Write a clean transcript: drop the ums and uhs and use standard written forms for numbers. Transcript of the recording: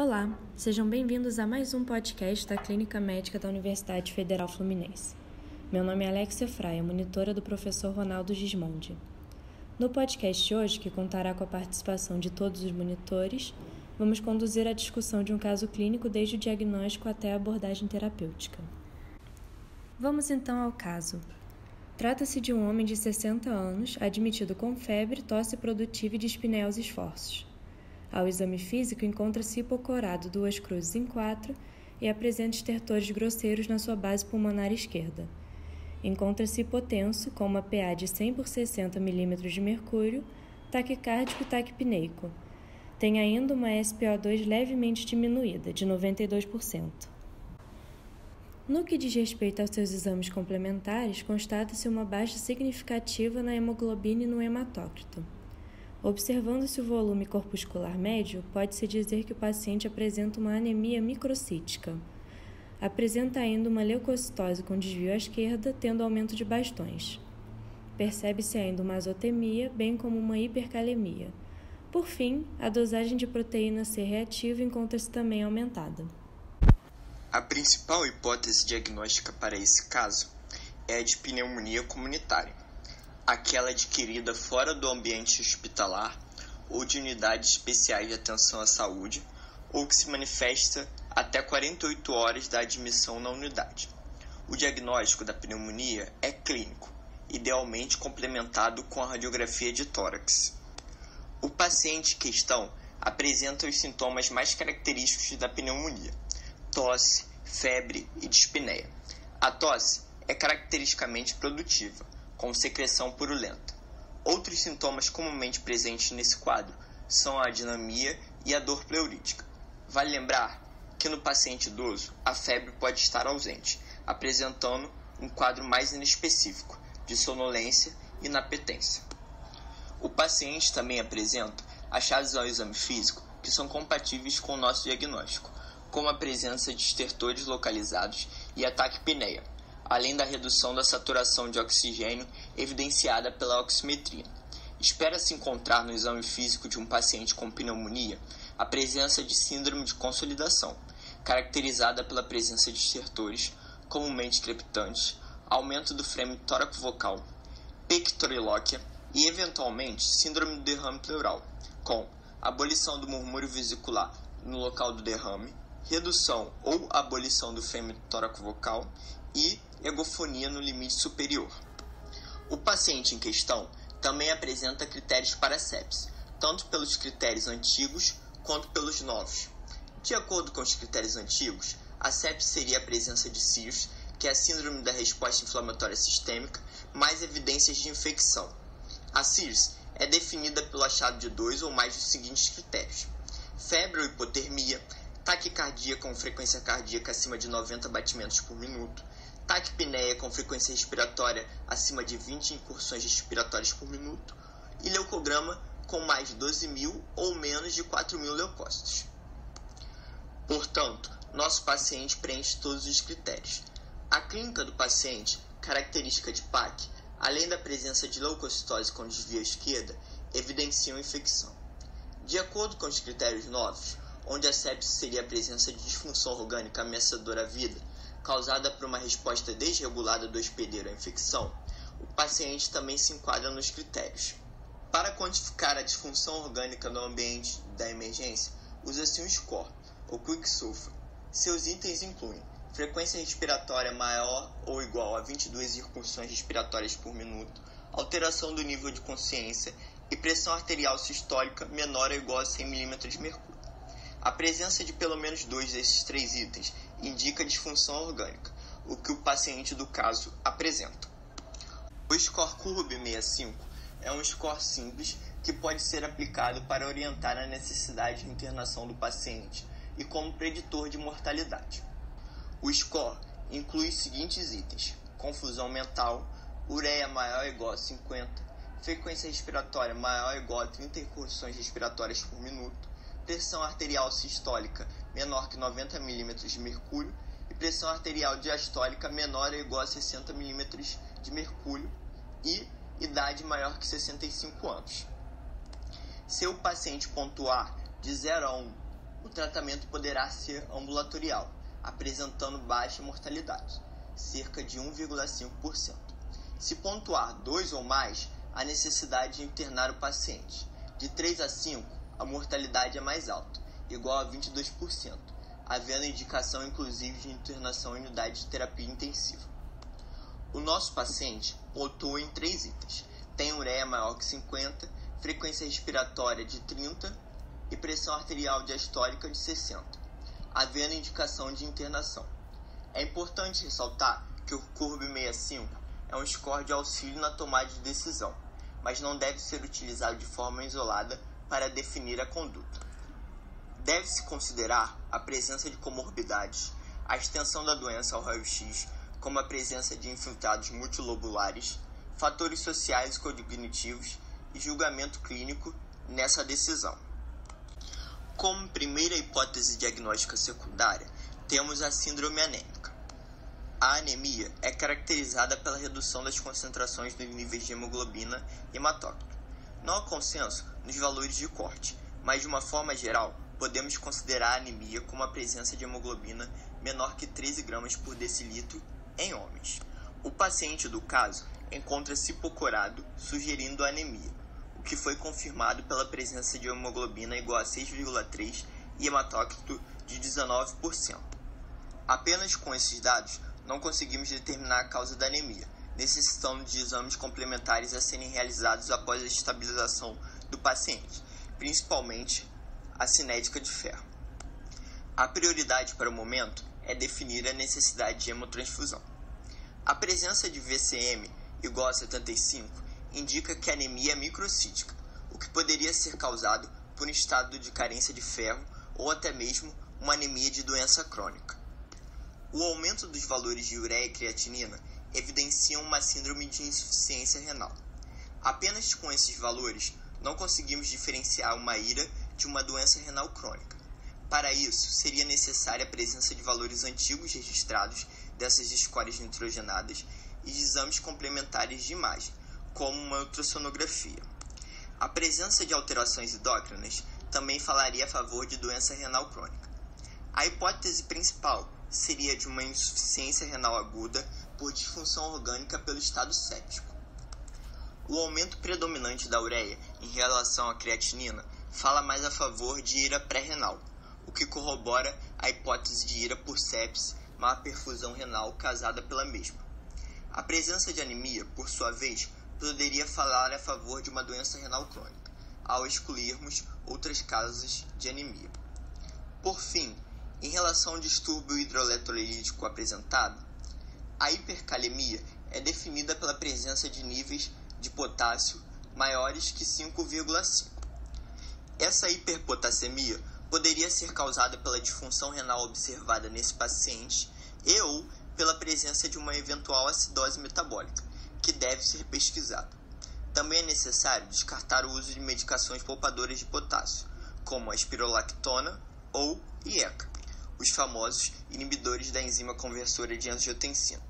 Olá, sejam bem-vindos a mais um podcast da Clínica Médica da Universidade Federal Fluminense. Meu nome é Alexia Fraia, monitora do professor Ronaldo Gismondi. No podcast de hoje, que contará com a participação de todos os monitores, vamos conduzir a discussão de um caso clínico desde o diagnóstico até a abordagem terapêutica. Vamos então ao caso. Trata-se de um homem de 60 anos, admitido com febre, tosse produtiva e dispneia aos esforços. Ao exame físico, encontra-se hipocorado 2 cruzes em 4 e apresenta estertores grosseiros na sua base pulmonar esquerda. Encontra-se hipotenso, com uma PA de 100 por 60 mm de mercúrio, taquicárdico e taquipneico. Tem ainda uma SpO2 levemente diminuída, de 92%. No que diz respeito aos seus exames complementares, constata-se uma baixa significativa na hemoglobina e no hematócrito. Observando-se o volume corpuscular médio, pode-se dizer que o paciente apresenta uma anemia microcítica. Apresenta ainda uma leucocitose com desvio à esquerda, tendo aumento de bastões. Percebe-se ainda uma azotemia, bem como uma hipercalemia. Por fim, a dosagem de proteína C reativa encontra-se também aumentada. A principal hipótese diagnóstica para esse caso é a de pneumonia comunitária, aquela adquirida fora do ambiente hospitalar ou de unidades especiais de atenção à saúde, ou que se manifesta até 48 horas da admissão na unidade. O diagnóstico da pneumonia é clínico, idealmente complementado com a radiografia de tórax. O paciente em questão apresenta os sintomas mais característicos da pneumonia: tosse, febre e dispneia. A tosse é caracteristicamente produtiva, com secreção purulenta. Outros sintomas comumente presentes nesse quadro são a dinamia e a dor pleurítica. Vale lembrar que no paciente idoso a febre pode estar ausente, apresentando um quadro mais inespecífico, de sonolência e inapetência. O paciente também apresenta achados ao exame físico que são compatíveis com o nosso diagnóstico, como a presença de estertores localizados e a taquipneia, além da redução da saturação de oxigênio evidenciada pela oximetria. Espera-se encontrar no exame físico de um paciente com pneumonia a presença de síndrome de consolidação, caracterizada pela presença de estertores, comumente crepitantes, aumento do frame tóraco-vocal, pectorilóquia e, eventualmente, síndrome do derrame pleural, com abolição do murmúrio vesicular no local do derrame, redução ou abolição do frame tóraco-vocal e egofonia no limite superior. O paciente em questão também apresenta critérios para sepse, tanto pelos critérios antigos quanto pelos novos. De acordo com os critérios antigos, a sepse seria a presença de CIRS, que é a síndrome da resposta inflamatória sistêmica, mais evidências de infecção. A CIRS é definida pelo achado de 2 ou mais dos seguintes critérios: febre ou hipotermia, taquicardia com frequência cardíaca acima de 90 batimentos por minuto, taquipneia com frequência respiratória acima de 20 incursões respiratórias por minuto e leucograma com mais de 12.000 ou menos de 4.000 leucócitos. Portanto, nosso paciente preenche todos os critérios. A clínica do paciente, característica de PAC, além da presença de leucocitose com desvio à esquerda, evidenciam infecção. De acordo com os critérios novos, onde a sepse seria a presença de disfunção orgânica ameaçadora à vida, causada por uma resposta desregulada do hospedeiro à infecção, o paciente também se enquadra nos critérios. Para quantificar a disfunção orgânica no ambiente da emergência, usa-se um score, o Quick Sulfa. Seus itens incluem frequência respiratória maior ou igual a 22 incursões respiratórias por minuto, alteração do nível de consciência e pressão arterial sistólica menor ou igual a 100 mm de mercúrio. A presença de pelo menos 2 desses 3 itens indica disfunção orgânica, o que o paciente do caso apresenta. O score CURB-65 é um score simples que pode ser aplicado para orientar a necessidade de internação do paciente e como preditor de mortalidade. O score inclui os seguintes itens: confusão mental, ureia maior ou igual a 50, frequência respiratória maior ou igual a 30 incursões respiratórias por minuto, pressão arterial sistólica menor que 90 mm de mercúrio e pressão arterial diastólica menor ou igual a 60 mm de mercúrio e idade maior que 65 anos. Se o paciente pontuar de 0 a 1 O tratamento poderá ser ambulatorial, apresentando baixa mortalidade, cerca de 1,5%. Se pontuar 2 ou mais, há necessidade de internar o paciente. De 3 a 5, a mortalidade é mais alta, igual a 22%, havendo indicação inclusive de internação em unidade de terapia intensiva. O nosso paciente pontua em 3 itens. Tem ureia maior que 50, frequência respiratória de 30 e pressão arterial diastólica de 60, havendo indicação de internação. É importante ressaltar que o CURB-65 é um score de auxílio na tomada de decisão, mas não deve ser utilizado de forma isolada para definir a conduta. Deve-se considerar a presença de comorbidades, a extensão da doença ao raio-x, como a presença de infiltrados multilobulares, fatores sociais e cognitivos e julgamento clínico nessa decisão. Como primeira hipótese diagnóstica secundária, temos a síndrome anêmica. A anemia é caracterizada pela redução das concentrações dos níveis de hemoglobina e hematócrito. Não há consenso nos valores de corte, mas de uma forma geral, podemos considerar a anemia como a presença de hemoglobina menor que 13 gramas por decilitro em homens. O paciente do caso encontra-se hipocorado, sugerindo anemia, o que foi confirmado pela presença de hemoglobina igual a 6,3 e hematócrito de 19%. Apenas com esses dados, não conseguimos determinar a causa da anemia, necessitando de exames complementares a serem realizados após a estabilização do paciente, principalmente a cinética de ferro. A prioridade para o momento é definir a necessidade de hemotransfusão. A presença de VCM igual a 75 indica que a anemia é microcítica, o que poderia ser causado por um estado de carência de ferro ou até mesmo uma anemia de doença crônica. O aumento dos valores de ureia e creatinina evidenciam uma síndrome de insuficiência renal. Apenas com esses valores, não conseguimos diferenciar uma IRA de uma doença renal crônica. Para isso, seria necessária a presença de valores antigos registrados dessas scores nitrogenadas e de exames complementares de imagem, como uma ultrassonografia. A presença de alterações endócrinas também falaria a favor de doença renal crônica. A hipótese principal seria de uma insuficiência renal aguda por disfunção orgânica pelo estado séptico. O aumento predominante da ureia em relação à creatinina fala mais a favor de IRA pré-renal, o que corrobora a hipótese de IRA por sepse, má perfusão renal causada pela mesma. A presença de anemia, por sua vez, poderia falar a favor de uma doença renal crônica, ao excluirmos outras causas de anemia. Por fim, em relação ao distúrbio hidroeletrolítico apresentado, a hipercalemia é definida pela presença de níveis de potássio maiores que 5,5. Essa hiperpotassemia poderia ser causada pela disfunção renal observada nesse paciente e ou pela presença de uma eventual acidose metabólica, que deve ser pesquisada. Também é necessário descartar o uso de medicações poupadoras de potássio, como a espirolactona ou IECA, os famosos inibidores da enzima conversora de angiotensina.